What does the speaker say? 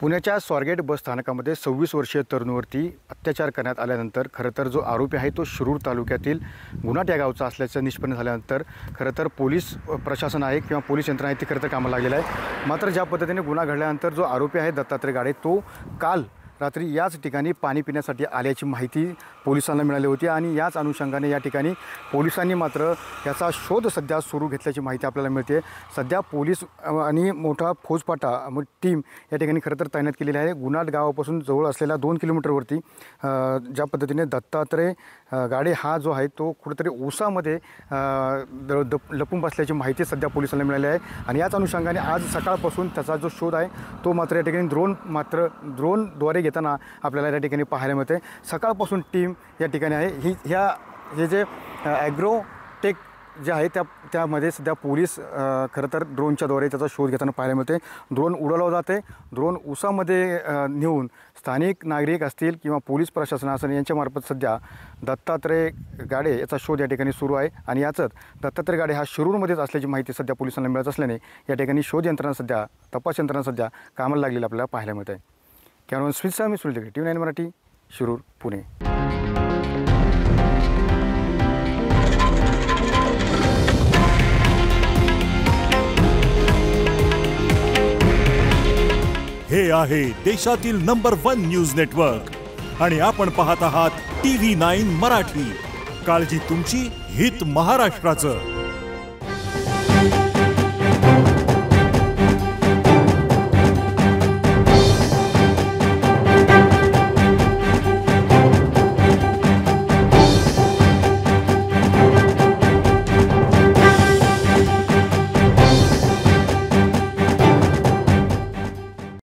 पुण्याच्या स्वारगेट बस स्थानकामध्ये 26 वर्षीय तरुणीवरती अत्याचार करण्यात आल्यानंतर खरं तर जो आरोपी आहे तो शिरूर तालुक्यातील गुन्हाट या गावचा असल्याचं निष्पन्न झाल्यानंतर खरं तर पोलीस प्रशासन आहे किंवा पोलीस यंत्रणा आहे ती खरं तर कामाला लागलेलं आहे। मात्र ज्या पद्धतीने गुन्हा घडल्यानंतर जो आरोपी आहे दत्तात्रय गाडे तो काल रात्री याच ठिकाणी पाणी पिण्यासाठी आल्याची माहिती पोलिसांना मिळाली होती आणि याच अनुषंगाने या ठिकाणी पोलिसांनी मात्र याचा शोध सध्या सुरू घेतल्याची माहिती आपल्याला मिळते। सध्या पोलीस आणि मोठा फौजफाटा टीम या ठिकाणी खरं तर तैनात केलेली आहे। गुन्हाट गावापासून जवळ असलेल्या 2 किलोमीटरवरती ज्या पद्धतीने दत्तात्रय गाडे हा जो आहे तो कुठेतरी ऊसामध्ये लपून बसल्याची माहिती सध्या पोलिसांना मिळाली आहे आणि याच अनुषंगाने आज सकाळपासून त्याचा जो शोध आहे तो मात्र या ठिकाणी ड्रोनद्वारे घेताना आपल्याला या ठिकाणी पाहायला मिळते। सकाळपासून टीम या ठिकाणी आहे। हे जे ॲग्रोटेक जे आहे त्यामध्ये सध्या पोलीस खरं तर ड्रोनच्याद्वारे त्याचा शोध घेताना पाहायला मिळते। ड्रोन उडवला जाते, ड्रोन ऊसामध्ये नेऊन स्थानिक नागरिक असतील किंवा पोलीस प्रशासन असेल यांच्यामार्फत सध्या दत्तात्रय गाडे याचा शोध या ठिकाणी सुरू आहे आणि याचंच दत्तात्रय गाडे हा शिरूरमध्येच असल्याची माहिती सध्या पोलिसांना मिळत असल्याने या ठिकाणी शोध यंत्रणा सध्या तपास यंत्रणा सध्या कामाला लागलेली आपल्याला पाहायला मिळते। कॅमेरामॅन स्मितसह मी सुनील टीव्ही 9 मराठी शिरूर पुणे। हे आहे देशातील नंबर 1 न्यूज नेटवर्क आणि आपण पाहत आहात TV9 मराठी। काळजी तुमची, हित महाराष्ट्राचं।